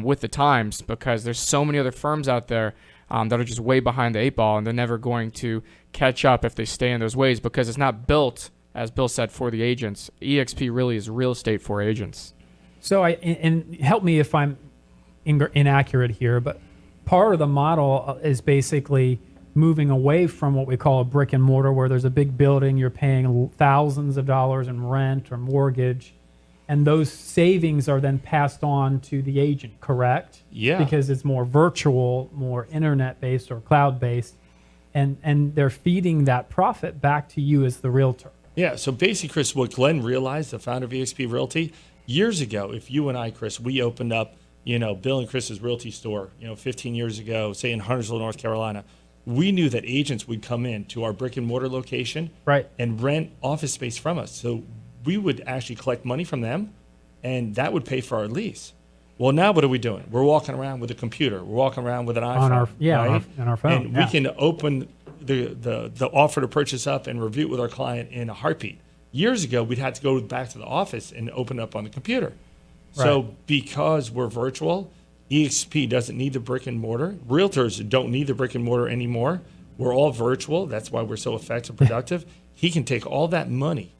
with the times, because there's so many other firms out there that are just way behind the eight ball, and they're never going to catch up if they stay in those ways, because it's not built, as Bill said, for the agents. EXP really is real estate for agents. So and help me if I'm inaccurate here, but part of the model is basically moving away from what we call a brick and mortar, where there's a big building, you're paying thousands of dollars in rent or mortgage, and those savings are then passed on to the agent, correct? Yeah. Because it's more virtual, more internet-based or cloud-based, and they're feeding that profit back to you as the realtor. Yeah, so basically, Chris, what Glenn realized, the founder of EXP Realty, years ago, if you and I, Chris, we opened up, Bill and Chris's realty store, 15 years ago, say in Huntersville, North Carolina, we knew that agents would come in to our brick and mortar location and rent office space from us. So we would actually collect money from them, and that would pay for our lease. Well, now what are we doing? We're walking around with a computer. We're walking around with an iPhone. On our phone. And we can open the offer to purchase up and review it with our client in a heartbeat. Years ago, we'd had to go back to the office and open up on the computer. So because we're virtual, EXP doesn't need the brick and mortar. Realtors don't need the brick and mortar anymore. We're all virtual. That's why we're so effective, productive. He can take all that money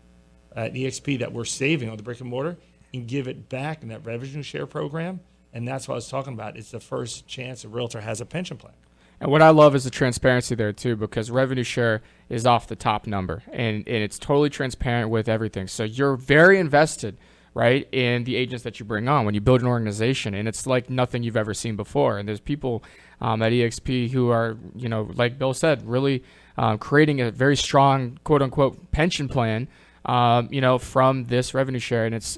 at EXP that we're saving on the brick and mortar and give it back in that revenue share program. And that's what I was talking about. It's the first chance a realtor has a pension plan. And what I love is the transparency there too, because revenue share is off the top number, and it's totally transparent with everything. So you're very invested, right, in the agents that you bring on when you build an organization, and it's like nothing you've ever seen before. And there's people at EXP who are, like Bill said, really creating a very strong quote unquote pension plan, from this revenue share. And it's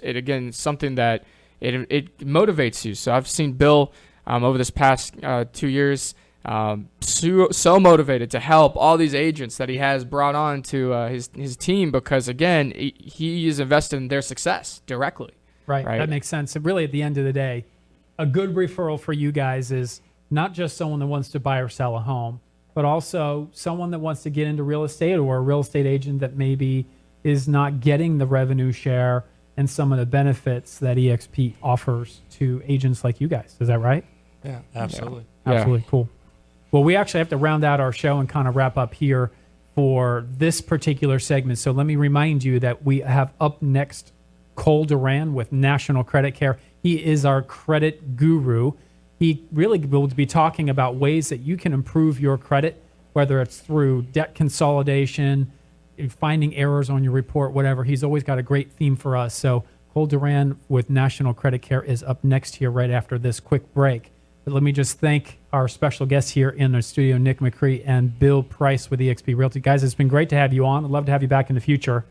something that it motivates you. So I've seen Bill over this past 2 years so motivated to help all these agents that he has brought on to his team, because again, he is invested in their success directly. Right. That makes sense. So really, at the end of the day, a good referral for you guys is not just someone that wants to buy or sell a home, but also someone that wants to get into real estate, or a real estate agent that maybe is not getting the revenue share and some of the benefits that EXP offers to agents like you guys. Is that right? Yeah, absolutely. Yeah. Absolutely. Cool. Well, we actually have to round out our show and kind of wrap up here for this particular segment. So let me remind you that we have up next Cole Duran with National Credit Care. He is our credit guru. He really will be talking about ways that you can improve your credit, whether it's through debt consolidation, finding errors on your report, whatever. He's always got a great theme for us. So Cole Duran with National Credit Care is up next here right after this quick break. But let me just thank our special guests here in the studio, Nick Macri and Bill Price with eXp Realty. Guys, it's been great to have you on. I'd love to have you back in the future.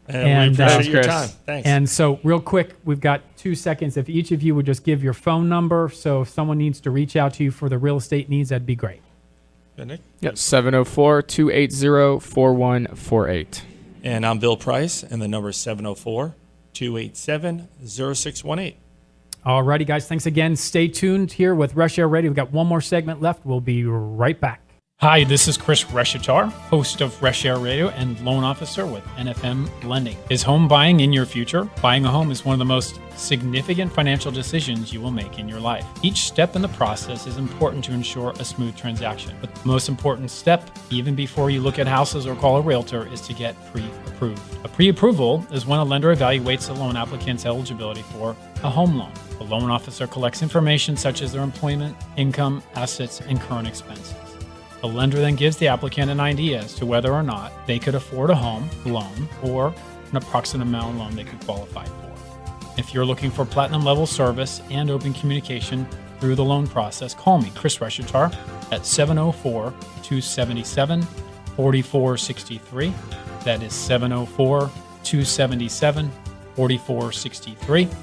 And we appreciate your time. Thanks. And so real quick, we've got 2 seconds. If each of you would just give your phone number, so if someone needs to reach out to you for the real estate needs, that'd be great. Yeah, Nick? Yep, 704-280-4148. And I'm Bill Price, and the number is 704-287-0618. All righty, guys. Thanks again. Stay tuned here with Reshair Radio. We've got one more segment left. We'll be right back. Hi, this is Chris Reshatar, host of Reshair Radio and loan officer with NFM Lending. Is home buying in your future? Buying a home is one of the most significant financial decisions you will make in your life. Each step in the process is important to ensure a smooth transaction. But the most important step, even before you look at houses or call a realtor, is to get pre-approved. A pre-approval is when a lender evaluates a loan applicant's eligibility for a home loan. The loan officer collects information such as their employment, income, assets, and current expenses. The lender then gives the applicant an idea as to whether or not they could afford a home loan or an approximate amount of loan they could qualify for. If you're looking for platinum level service and open communication through the loan process, call me, Chris Reshatar, at 704-277-4463. That is 704-277-4463.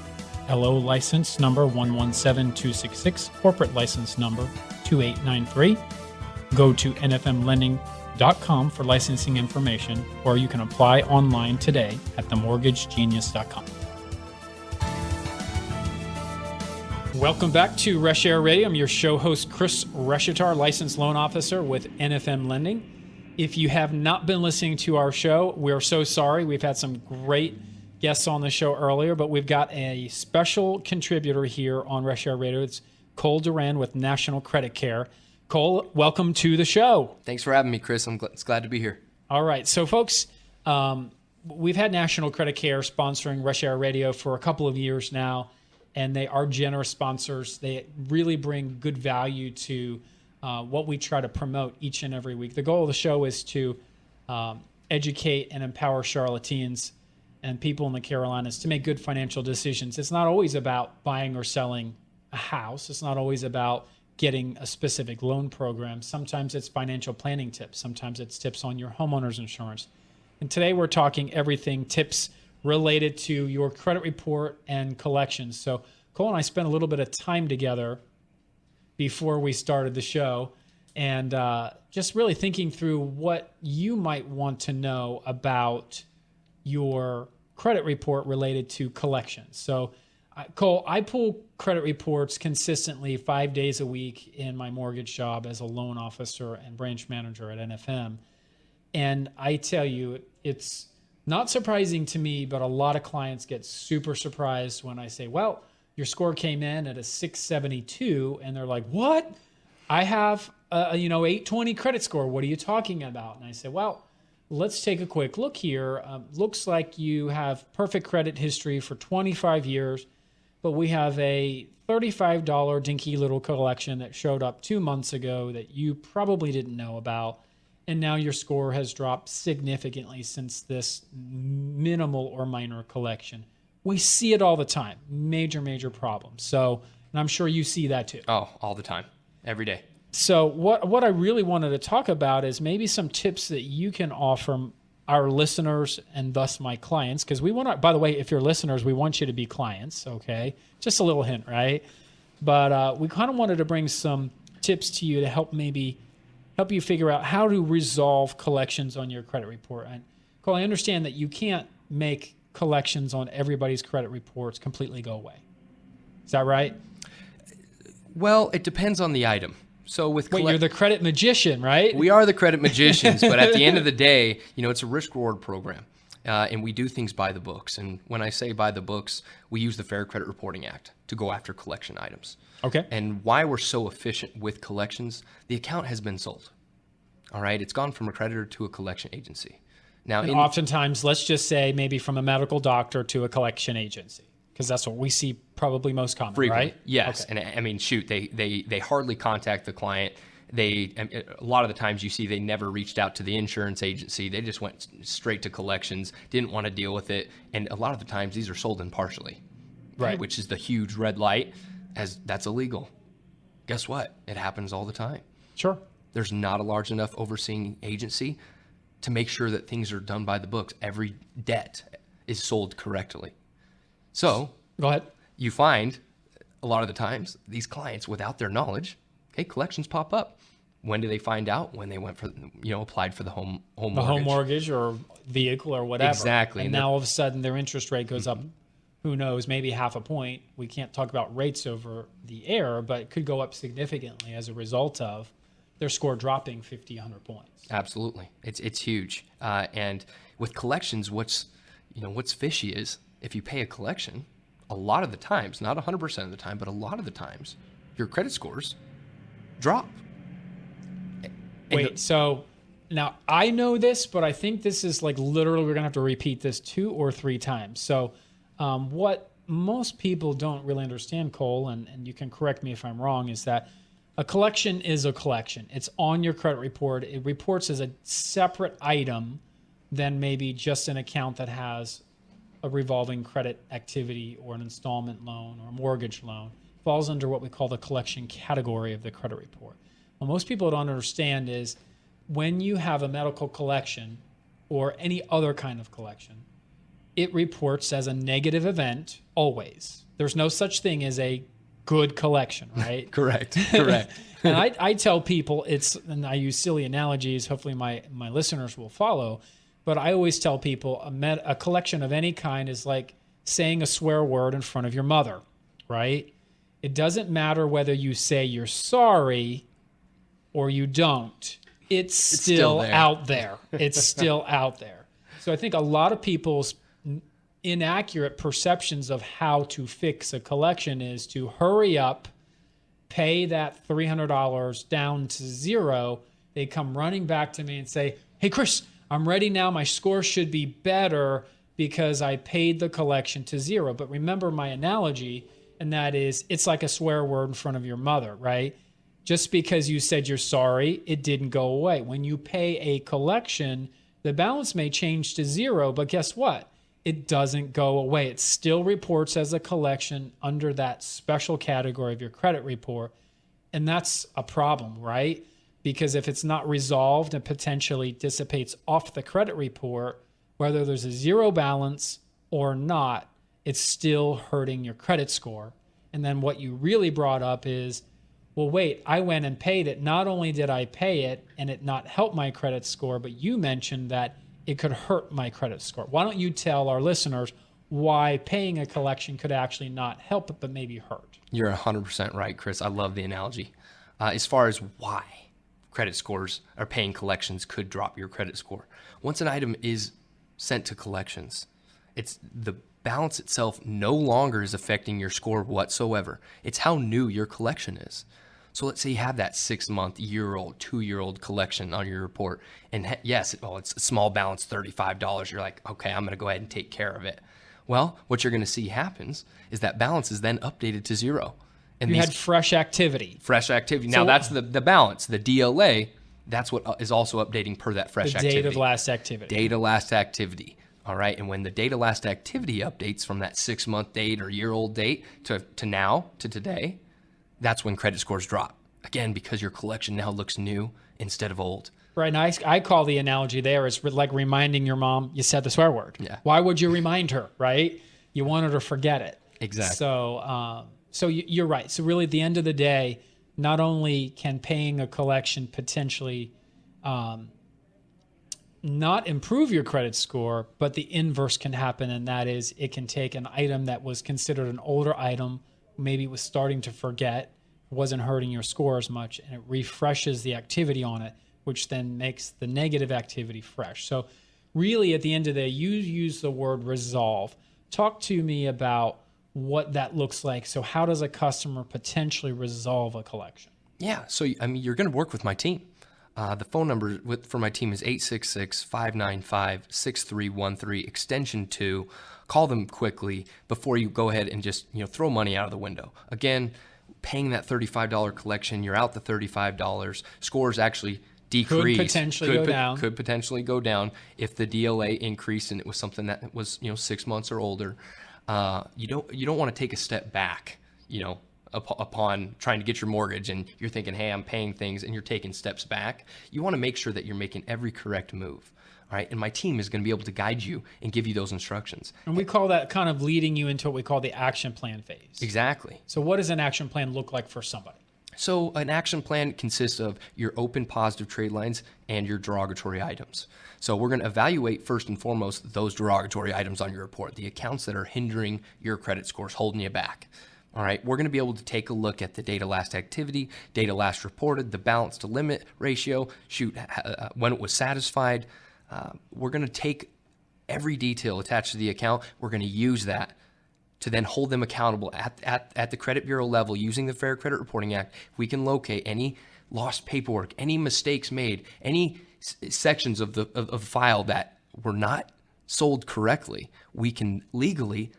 LO license number 117266, corporate license number 2893. Go to nfmlending.com for licensing information, or you can apply online today at themortgagegenius.com. Welcome back to Reshair Radio. I'm your show host, Chris Reshatar, licensed loan officer with NFM Lending. If you have not been listening to our show, we're so sorry. We've had some great guests on the show earlier, but we've got a special contributor here on Reshair Radio. It's Cole Duran with National Credit Care. Cole, welcome to the show. Thanks for having me, Chris. I'm glad to be here. All right. So, folks, we've had National Credit Care sponsoring Reshair Radio for a couple of years now, and they are generous sponsors. They really bring good value to what we try to promote each and every week. The goal of the show is to educate and empower Charlotteans and people in the Carolinas to make good financial decisions. It's not always about buying or selling a house. It's not always about getting a specific loan program. Sometimes it's financial planning tips. Sometimes it's tips on your homeowner's insurance. And today we're talking everything tips related to your credit report and collections. So Cole and I spent a little bit of time together before we started the show, and just really thinking through what you might want to know about your credit report related to collections. So Cole, I pull credit reports consistently 5 days a week in my mortgage job as a loan officer and branch manager at NFM. And I tell you, it's not surprising to me, but a lot of clients get super surprised when I say, well, your score came in at a 672. And they're like, what? I have a 820 credit score. What are you talking about? And I say, well, let's take a quick look here. Looks like you have perfect credit history for 25 years. but we have a $35 dinky little collection that showed up 2 months ago that you probably didn't know about. And now your score has dropped significantly since this minimal or minor collection. We see it all the time. Major, major problems. So, and I'm sure you see that too. Oh, all the time, every day. So what I really wanted to talk about is maybe some tips that you can offer our listeners and thus my clients, because we want to, by the way, if you're listeners, we want you to be clients, okay? Just a little hint, right? But we kind of wanted to bring some tips to you to help you figure out how to resolve collections on your credit report. And Cole, I understand that you can't make collections on everybody's credit reports completely go away. Is that right? Well, it depends on the item. So with you're the credit magician, right? We are the credit magicians, but at the end of the day, it's a risk reward program, and we do things by the books. And when I say by the books, we use the Fair Credit Reporting Act to go after collection items. Okay. And why we're so efficient with collections, the account has been sold. All right, it's gone from a creditor to a collection agency. Now, and oftentimes, let's just say maybe from a medical doctor to a collection agency, because that's what we see probably most common, frequently, right? Yes. Okay. And I mean, shoot, they hardly contact the client. A lot of the times you see they never reached out to the insurance agency. They just went straight to collections, didn't want to deal with it. And a lot of the times these are sold impartially, right? Which is the huge red light, as that's illegal. Guess what? It happens all the time. Sure. There's not a large enough overseeing agency to make sure that things are done by the books. Every debt is sold correctly. So go ahead. You find a lot of the times these clients, without their knowledge, collections pop up. When do they find out? When they went for, applied for the home mortgage. Home mortgage or vehicle or whatever. Exactly. And now all of a sudden their interest rate goes up, who knows, maybe half a point. We can't talk about rates over the air, but it could go up significantly as a result of their score dropping 50, 100 points. Absolutely. It's huge. And with collections, what's fishy is if you pay a collection, a lot of the times, not 100% of the time, but a lot of the times, your credit scores drop. Wait, so now I know this, but I think this is like literally we're going to have to repeat this 2 or 3 times. So what most people don't really understand, Cole, and you can correct me if I'm wrong, is that a collection is a collection. It's on your credit report. It reports as a separate item than maybe just an account that has a revolving credit activity or an installment loan or a mortgage loan. Falls under what we call the collection category of the credit report. What most people don't understand is when you have a medical collection or any other kind of collection, it reports as a negative event always. There's no such thing as a good collection, right? Correct. And I tell people and I use silly analogies, hopefully my listeners will follow, but I always tell people a collection of any kind is like saying a swear word in front of your mother, right? It doesn't matter whether you say you're sorry or you don't. It's still out there. It's still out there. So I think a lot of people's inaccurate perceptions of how to fix a collection is to hurry up, pay that $300 down to zero. They come running back to me and say, hey, Chris, I'm ready now. My score should be better because I paid the collection to zero. But remember my analogy, and that is it's like a swear word in front of your mother, right? Just because you said you're sorry, it didn't go away. When you pay a collection, the balance may change to zero, but guess what? It doesn't go away. It still reports as a collection under that special category of your credit report. And that's a problem, right? Because if it's not resolved and potentially dissipates off the credit report, whether there's a zero balance or not, it's still hurting your credit score. And then what you really brought up is, well, wait, I went and paid it. Not only did I pay it and it not help my credit score, but you mentioned that it could hurt my credit score. Why don't you tell our listeners why paying a collection could actually not help it, but maybe hurt? You're 100% right, Chris. I love the analogy. As far as why credit scores or paying collections could drop your credit score. Once an item is sent to collections, it's the balance itself no longer is affecting your score whatsoever. It's how new your collection is. So let's say you have that 6-month, year-old, 2-year-old collection on your report. And yes, it's a small balance, $35. You're like, okay, I'm going to go ahead and take care of it. Well, what you're going to see happens is that balance is then updated to zero. And You had fresh activity. fresh activity. Now, that's the balance. The DLA, that's what is also updating per that fresh The activity. date of last activity. Data last activity. All right. And when the data last activity updates from that 6-month date or year-old date to now, to today, that's when credit scores drop. Again, because your collection now looks new instead of old. Right. And I call the analogy there is like reminding your mom you said the swear word. Yeah. Why would you remind her, right? You want her to forget it. Exactly. So you're right. So really, at the end of the day, not only can paying a collection potentially not improve your credit score, but the inverse can happen, and that is it can take an item that was considered an older item, maybe was starting to forget, wasn't hurting your score as much, and it refreshes the activity on it, which then makes the negative activity fresh. So really, at the end of the day, you use the word resolve. Talk to me about what that looks like. So how does a customer potentially resolve a collection? Yeah. So, I mean, you're going to work with my team. The phone number for my team is 866-595-6313, extension 2. Call them quickly before you go ahead and just, throw money out of the window. Again, paying that $35 collection, you're out the $35. Scores actually decrease. Could potentially go down if the DLA increased and it was something that was 6 months or older. You don't want to take a step back, upon trying to get your mortgage and you're thinking, hey, I'm paying things, and you're taking steps back. You want to make sure that you're making every correct move. All right. And my team is going to be able to guide you and give you those instructions. And we call that kind of leading you into what we call the action plan phase. Exactly. So what does an action plan look like for somebody? So an action plan consists of your open positive trade lines and your derogatory items. So we're going to evaluate first and foremost those derogatory items on your report, the accounts that are hindering your credit scores, holding you back. All right, we're going to be able to take a look at the data last activity, data last reported, the balance to limit ratio, when it was satisfied. We're going to take every detail attached to the account. We're going to use that to then hold them accountable at the credit bureau level using the Fair Credit Reporting Act. We can locate any lost paperwork, any mistakes made, any sections of the file that were not sold correctly. We can legally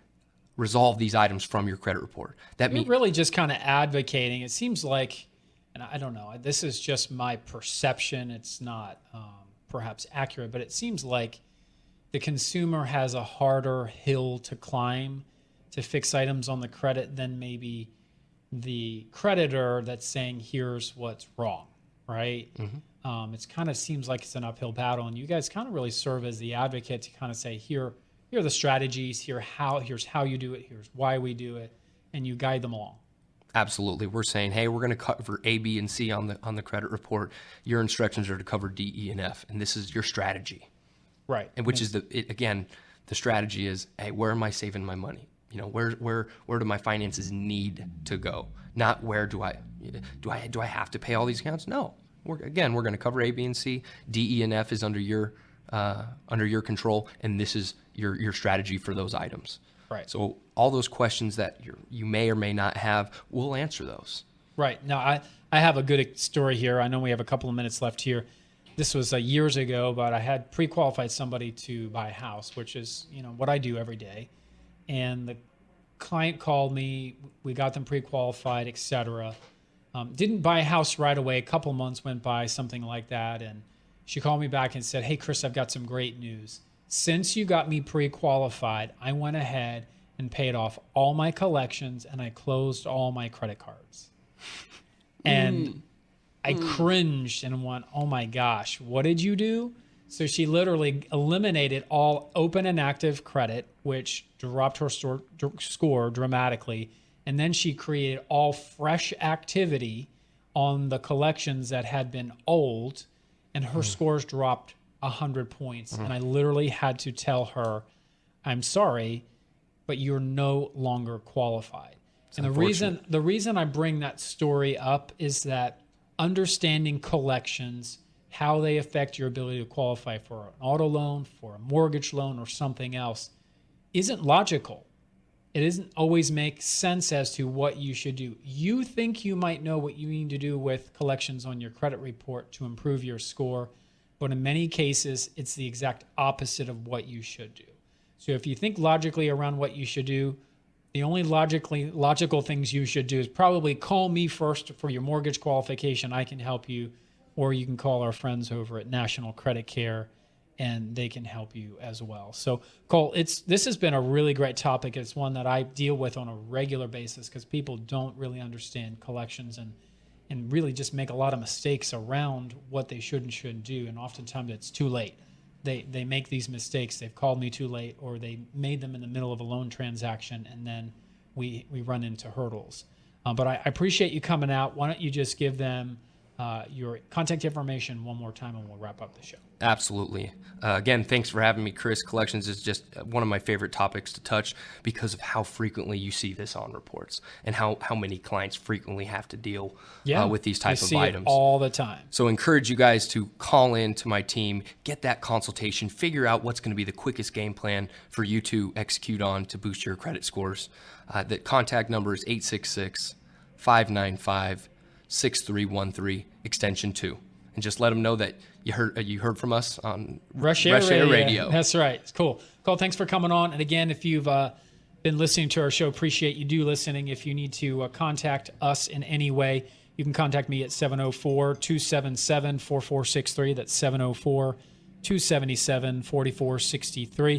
resolve these items from your credit report. That means really just kind of advocating. It seems like, and I don't know, this is just my perception. It's not perhaps accurate, but it seems like the consumer has a harder hill to climb to fix items on the credit than maybe the creditor that's saying, here's what's wrong, right? Mm-hmm. It's kind of seems like it's an uphill battle, and you guys kind of really serve as the advocate to kind of say, here are the strategies, here's how you do it, here's why we do it, and you guide them along. Absolutely. We're saying, hey, we're going to cover A, B, and C on the credit report. Your instructions are to cover D, E, and F, and this is your strategy. Right. And which is the strategy is, hey, where am I saving my money? Where do my finances need to go? Not where do I have to pay all these accounts? No. We're going to cover A, B, and C. D, E, and F is under your control, and this is your strategy for those items. Right. So all those questions that you may or may not have, we'll answer those. Right. Now, I have a good story here. I know we have a couple of minutes left here. This was years ago, but I had pre-qualified somebody to buy a house, which is what I do every day. And the client called me. We got them pre-qualified, et cetera. Didn't buy a house right away. A couple months went by, something like that. And she called me back and said, hey, Chris, I've got some great news. Since you got me pre-qualified, I went ahead and paid off all my collections and I closed all my credit cards. And I cringed and went, oh my gosh, what did you do? So she literally eliminated all open and active credit, which dropped her score dramatically. And then she created all fresh activity on the collections that had been old, and her scores dropped 100 points. And I literally had to tell her, I'm sorry, but you're no longer qualified. And the reason I bring that story up is that understanding collections, how they affect your ability to qualify for an auto loan, for a mortgage loan, or something else, isn't logical. It doesn't always make sense as to what you should do. You think you might know what you need to do with collections on your credit report to improve your score, but in many cases, it's the exact opposite of what you should do. So if you think logically around what you should do, the only logical things you should do is probably call me first for your mortgage qualification. I can help you, or you can call our friends over at National Credit Care, and they can help you as well. So, Cole, this has been a really great topic. It's one that I deal with on a regular basis because people don't really understand collections and really just make a lot of mistakes around what they should and shouldn't do, and oftentimes it's too late. They make these mistakes. They've called me too late, or they made them in the middle of a loan transaction, and then we run into hurdles. But I appreciate you coming out. Why don't you just give them your contact information one more time, and we'll wrap up the show. Absolutely. Again, thanks for having me, Chris. Collections is just one of my favorite topics to touch because of how frequently you see this on reports and how many clients frequently have to deal with these type of items all the time. So encourage you guys to call in to my team, get that consultation, figure out what's going to be the quickest game plan for you to execute on to boost your credit scores. The contact number is 866-595-6313, extension 2. And just let them know that you heard from us on Reshair Radio. That's right. It's cool. Cole, thanks for coming on. And again, if you've been listening to our show, appreciate you listening. If you need to contact us in any way, you can contact me at 704-277-4463. That's 704-277-4463.